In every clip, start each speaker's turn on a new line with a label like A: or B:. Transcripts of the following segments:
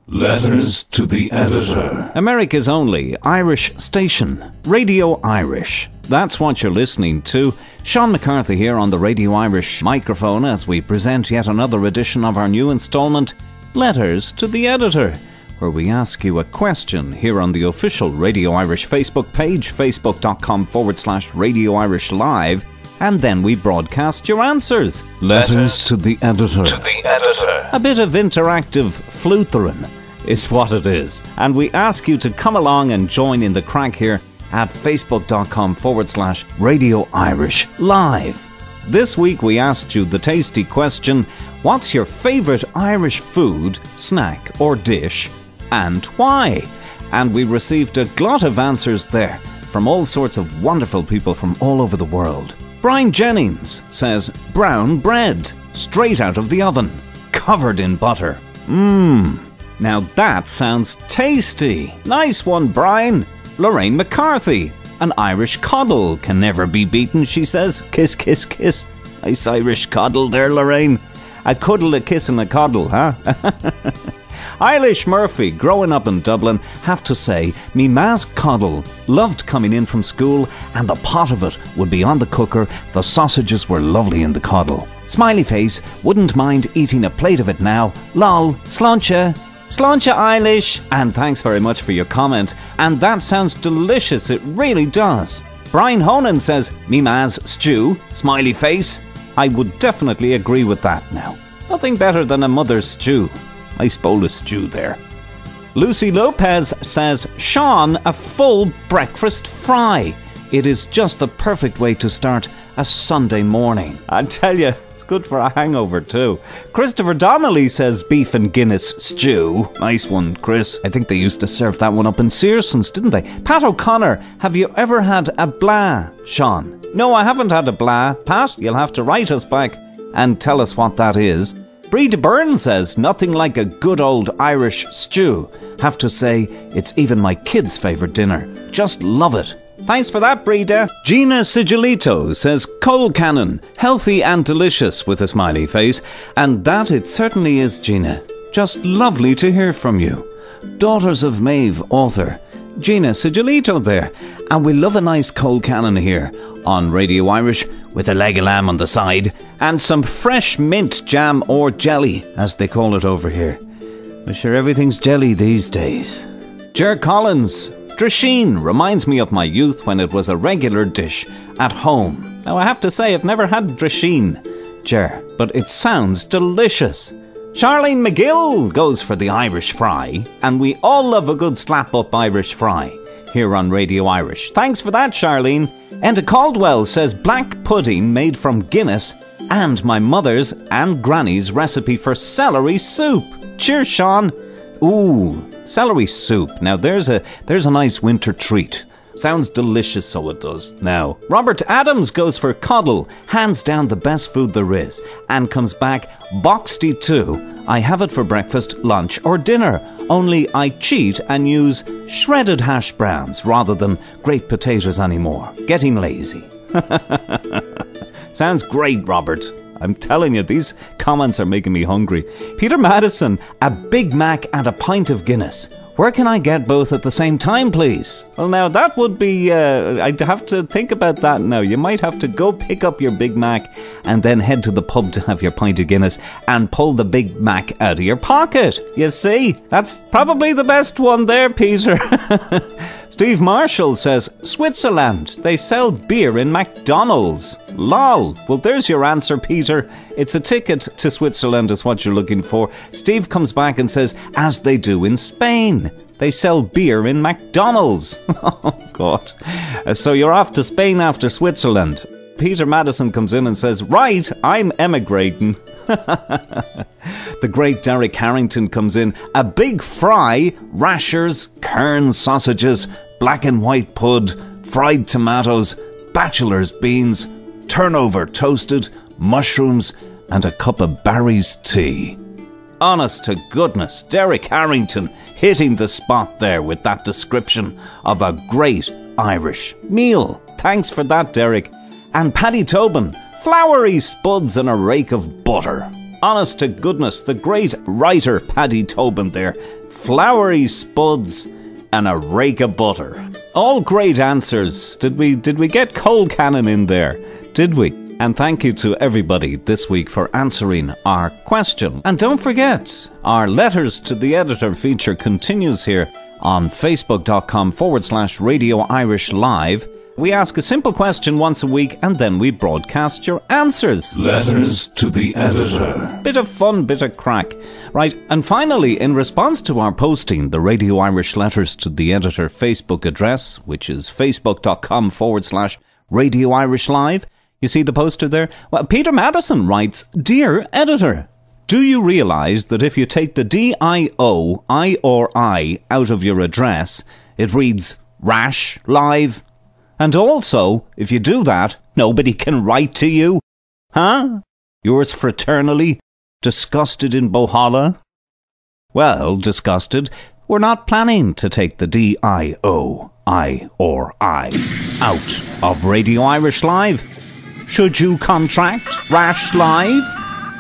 A: Letters to the Editor.
B: America's only Irish station, Radio Irish. That's what you're listening to. Sean McCarthy here on the Radio Irish microphone as we present yet another edition of our new instalment, Letters to the Editor, where we ask you a question here on the official Radio Irish Facebook page, facebook.com/Radio Irish Live, and then we broadcast your answers.
A: Letters to the Editor.
B: A bit of interactive flutering is what it is. And we ask you to come along and join in the crack here at facebook.com/Radio Irish Live. This week we asked you the tasty question, what's your favourite Irish food, snack or dish, and why? And we received a glut of answers there from all sorts of wonderful people from all over the world. Brian Jennings says, brown bread, straight out of the oven, covered in butter. Now that sounds tasty. Nice one, Brian. Lorraine McCarthy, an Irish coddle can never be beaten, she says. Kiss, kiss, kiss. Nice Irish coddle there, Lorraine. A cuddle, a kiss and a coddle, huh? Eilish Murphy, growing up in Dublin, have to say, me ma's coddle loved coming in from school and the pot of it would be on the cooker. The sausages were lovely in the coddle. Smiley face, wouldn't mind eating a plate of it now. Lol, sláinte. Sláinte, Eilish. And thanks very much for your comment. And that sounds delicious, it really does. Brian Honan says, me ma's stew. Smiley face. I would definitely agree with that now. Nothing better than a mother's stew. Nice bowl of stew there. Lucy Lopez says, Sean, a full breakfast fry. It is just the perfect way to start a Sunday morning. I tell you, it's good for a hangover too. Christopher Donnelly says beef and Guinness stew. Nice one, Chris. I think they used to serve that one up in Searsons, didn't they? Pat O'Connor, have you ever had a blah, Sean? No, I haven't had a blah. Pat, you'll have to write us back and tell us what that is. Bree Byrne says, nothing like a good old Irish stew. Have to say, it's even my kids' favourite dinner. Just love it. Thanks for that, Breda. Gina Sigilito says, coal cannon, healthy and delicious with a smiley face. And that it certainly is, Gina. Just lovely to hear from you. Daughters of Maeve author, Gina Sigilito there. And we love a nice coal cannon here on Radio Irish with a leg of lamb on the side and some fresh mint jam or jelly, as they call it over here. I'm sure everything's jelly these days. Ger Collins, Drisheen reminds me of my youth when it was a regular dish at home. Now I have to say I've never had Drisheen, Ger, but it sounds delicious. Charlene McGill goes for the Irish fry, and we all love a good slap-up Irish fry here on Radio Irish. Thanks for that, Charlene. Enda Caldwell says black pudding made from Guinness and my mother's and Granny's recipe for celery soup. Cheers, Sean. Ooh, celery soup. Now there's a nice winter treat. Sounds delicious, so it does. Now, Robert Adams goes for coddle, hands down the best food there is, and comes back boxty too. I have it for breakfast, lunch or dinner, only I cheat and use shredded hash browns rather than grape potatoes anymore. Getting lazy. Sounds great, Robert. I'm telling you, these comments are making me hungry. Peter Madison, a Big Mac and a pint of Guinness. Where can I get both at the same time, please? Well, now that would be, I'd have to think about that now. You might have to go pick up your Big Mac and then head to the pub to have your pint of Guinness and pull the Big Mac out of your pocket. You see, that's probably the best one there, Peter. Steve Marshall says, Switzerland, they sell beer in McDonald's. Lol. Well, there's your answer, Peter. It's a ticket to Switzerland is what you're looking for. Steve comes back and says, as they do in Spain. They sell beer in McDonald's. Oh, God. So you're off to Spain after Switzerland. Peter Madison comes in and says, right, I'm emigrating. The great Derek Harrington comes in. A big fry, rashers, kern sausages, black and white pud, fried tomatoes, bachelor's beans, turnover toasted, mushrooms, and a cup of Barry's tea. Honest to goodness, Derek Harrington hitting the spot there with that description of a great Irish meal. Thanks for that, Derek. And Paddy Tobin, floury spuds and a rake of butter. Honest to goodness, the great writer Paddy Tobin there. Flowery spuds and a rake of butter. All great answers. Did we get Coal Cannon in there? Did we? And thank you to everybody this week for answering our question. And don't forget, our Letters to the Editor feature continues here on facebook.com/Radio Irish Live. We ask a simple question once a week and then we broadcast your answers.
A: Letters to the Editor.
B: Bit of fun, bit of crack. Right, and finally, in response to our posting, the Radio Irish Letters to the Editor Facebook address, which is facebook.com/Radio Irish Live. You see the poster there? Well, Peter Madison writes, Dear Editor, do you realise that if you take the D-I-O, I or I out of your address, it reads Rash Live? And also, if you do that, nobody can write to you. Huh? Yours fraternally, Disgusted in Bohalla? Well, Disgusted, we're not planning to take the D-I-O, I or I, out of Radio Irish Live. Should you contract Rash Live?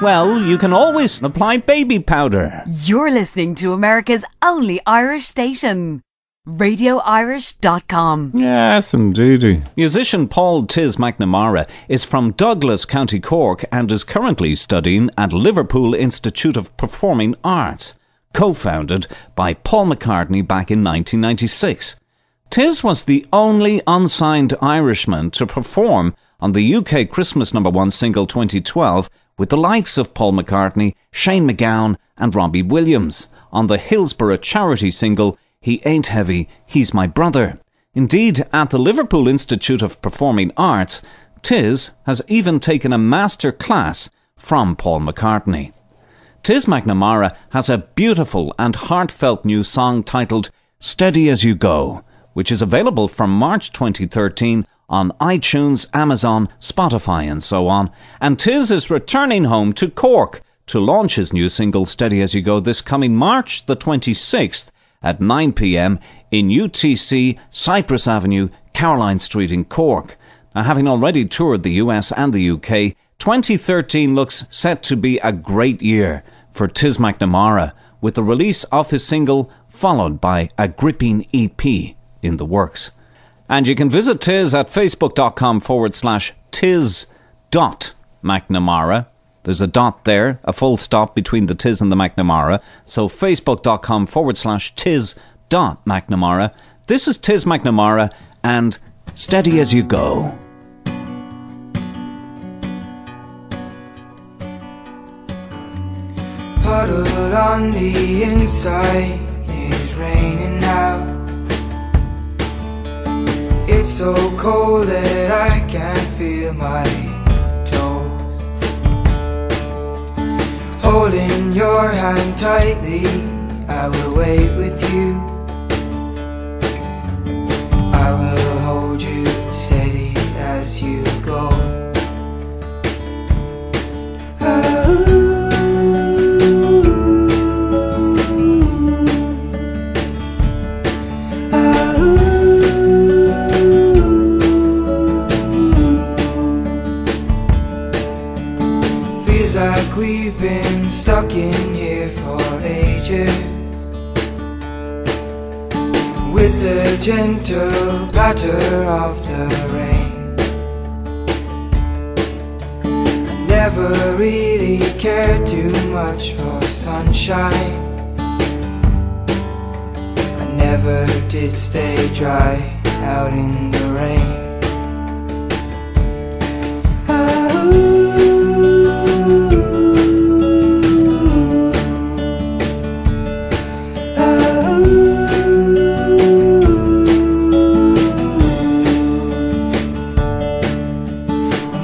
B: Well, you can always apply baby powder.
C: You're listening to America's only Irish station. RadioIrish.com.
B: Yes, indeedy. Musician Paul "TIZ" McNAMARA is from Douglas, County Cork, and is currently studying at Liverpool Institute of Performing Arts, co-founded by Paul McCartney back in 1996. TIZ was the only unsigned Irishman to perform on the UK Christmas No.1 single 2012 with the likes of Paul McCartney, Shay, McGowan and Robbie Williams on the Hillsborough charity single He Ain't Heavy, He's My Brother. Indeed, at the Liverpool Institute of Performing Arts, TIZ has even taken a master class from Paul McCartney. TIZ McNAMARA has a beautiful and heartfelt new song titled Steady As You Go, which is available from March 2013 on iTunes, Amazon, Spotify and so on. And TIZ is returning home to Cork to launch his new single Steady As You Go this coming March the 26th at 9 p.m. in UTC, Cypress Avenue, Caroline Street in Cork. Now, having already toured the US and the UK, 2013 looks set to be a great year for TIZ McNAMARA, with the release of his single followed by a gripping EP in the works. And you can visit TIZ at facebook.com/tiz.McNamara. There's a dot there, a full stop between the TIZ and the McNamara. So facebook.com/tiz.McNamara. This is TIZ McNamara and Steady As You Go.
D: Huddled on the inside, it's raining now. It's so cold that I can't feel my toes. Holding your hand tightly, I will wait with you. I will hold you steady as you go. Like we've been stuck in here for ages, with the gentle patter of the rain. I never really cared too much for sunshine. I never did stay dry out in the rain.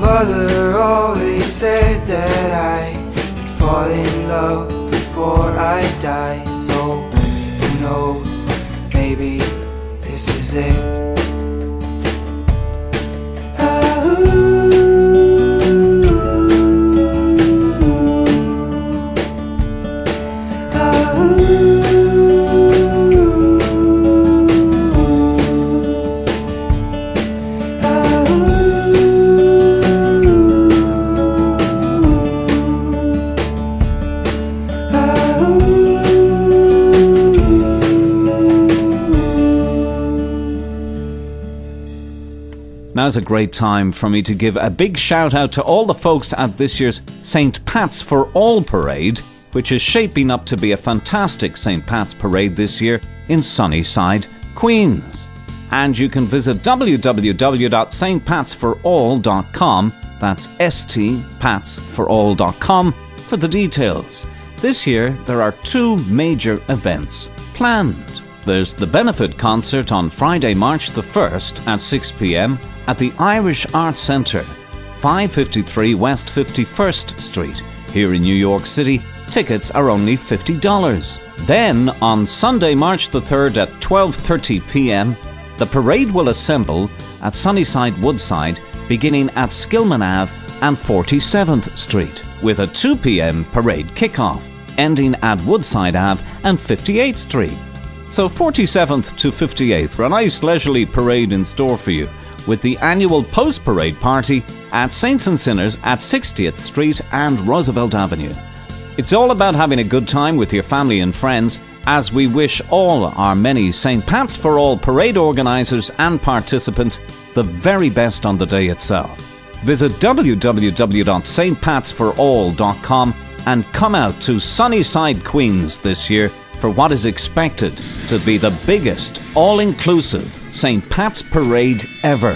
D: Mother always said that I would fall in love before I die. So who knows, maybe this is it.
B: now's a great time for me to give a big shout out to all the folks at this year's St. Pat's for All Parade, which is shaping up to be a fantastic St. Pat's parade this year in Sunnyside, Queens. And you can visit www.stpatsforall.com, that's stpatsforall.com, for the details. This year there are 2 major events planned. There's the benefit concert on Friday, March the 1st at 6 p.m. at the Irish Arts Centre, 553 West 51st Street, here in New York City. Tickets are only $50. Then, on Sunday, March the 3rd at 12:30 p.m, the parade will assemble at Sunnyside Woodside, beginning at Skillman Ave and 47th Street, with a 2 p.m. parade kickoff, ending at Woodside Ave and 58th Street. So 47th to 58th, a nice leisurely parade in store for you, with the annual post-parade party at Saints and Sinners at 60th Street and Roosevelt Avenue. It's all about having a good time with your family and friends, as we wish all our many St. Pat's for All parade organisers and participants the very best on the day itself. Visit www.stpatsforall.com and come out to Sunnyside, Queens this year for what is expected to be the biggest all-inclusive St. Pat's parade ever.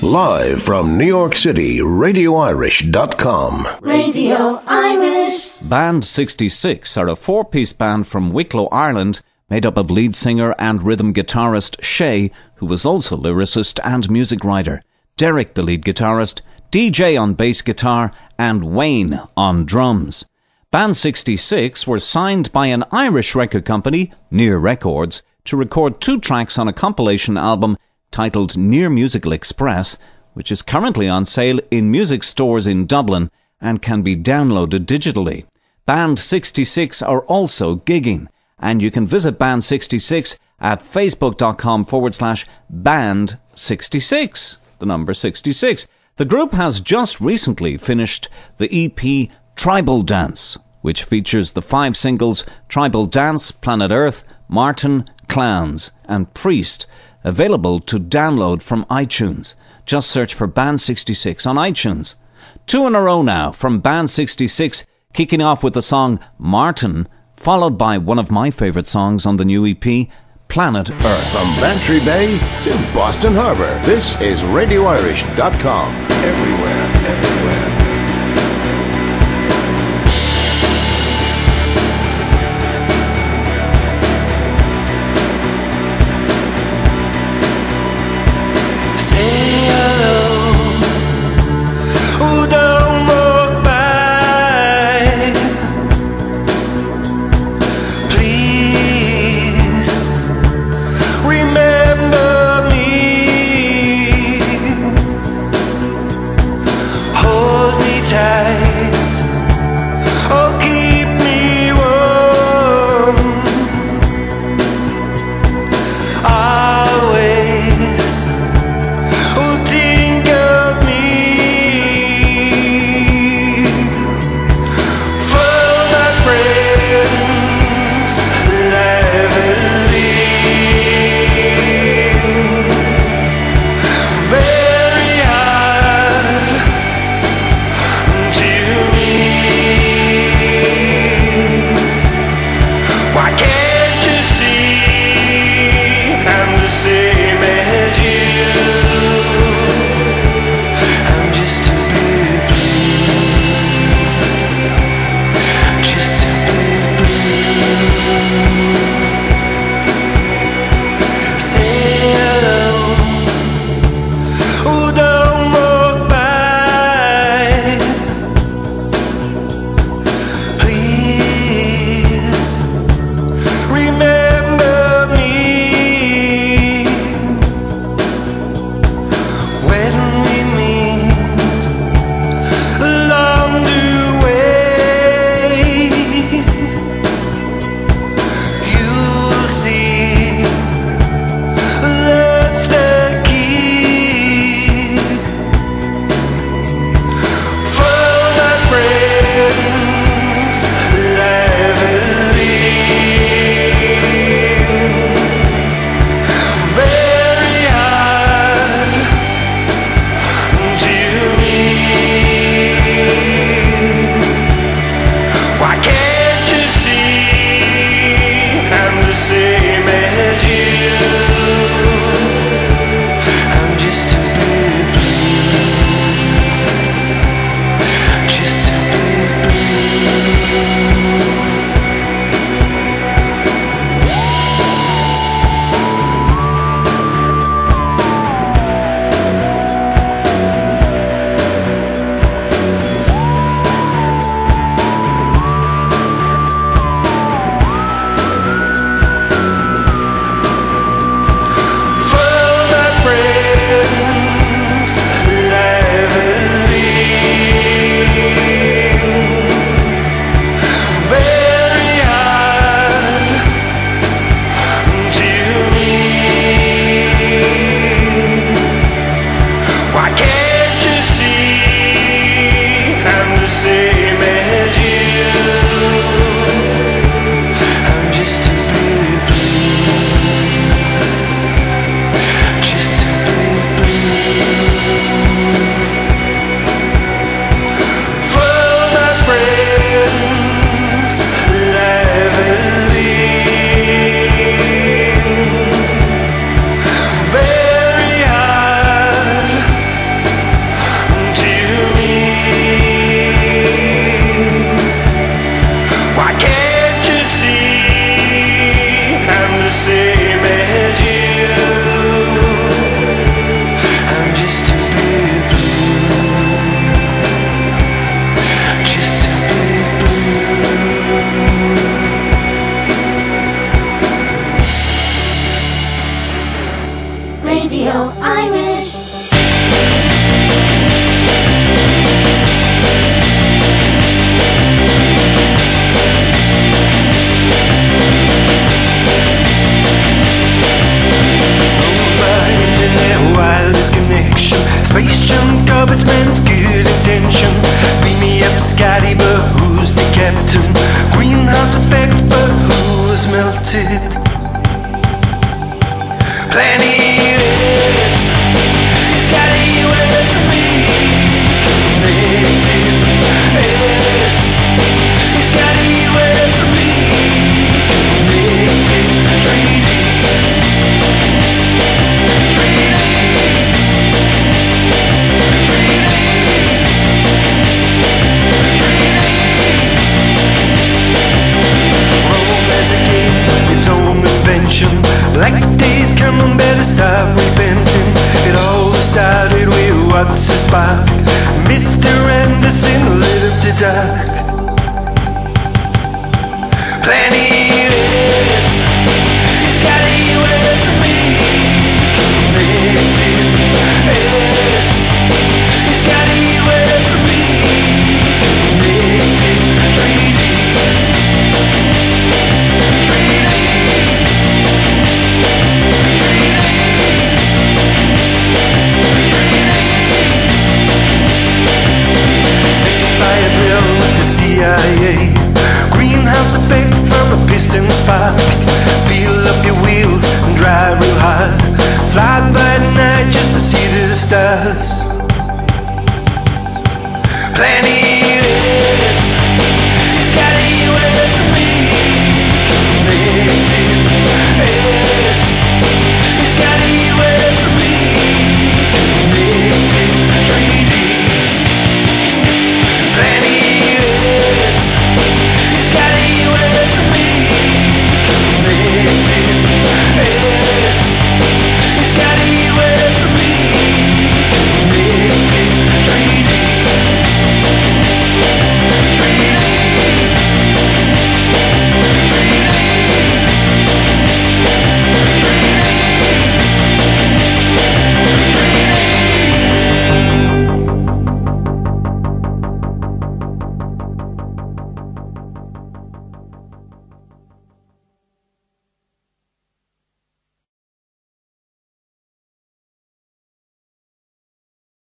E: Live from New York City, RadioIrish.com.
F: Radio Irish.
B: Band 66 are a 4-piece band from Wicklow, Ireland, made up of lead singer and rhythm guitarist Shay, who was also lyricist and music writer, Derek the lead guitarist, DJ on bass guitar, and Wayne on drums. Band 66 were signed by an Irish record company, Near Records, to record 2 tracks on a compilation album titled Near Musical Express, which is currently on sale in music stores in Dublin and can be downloaded digitally. Band 66 are also gigging, and you can visit Band 66 at facebook.com/band66, the number 66. The group has just recently finished the EP Tribal Dance, which features the 5 singles Tribal Dance, Planet Earth, Martin, Clowns and Priest, available to download from iTunes. Just search for Band 66 on iTunes. 2 in a row now from Band 66, kicking off with the song Martin, followed by one of my favourite songs on the new EP, Planet Earth.
E: From Bantry Bay to Boston Harbor, this is RadioIrish.com. Everywhere, everywhere.
D: connected. Planet, he's got you as me. Connected. He's got you as me. Connected. Treaty. Like days coming, better stop repenting. It all started with what's his spark. Mr. Anderson lit up the dark. Plenty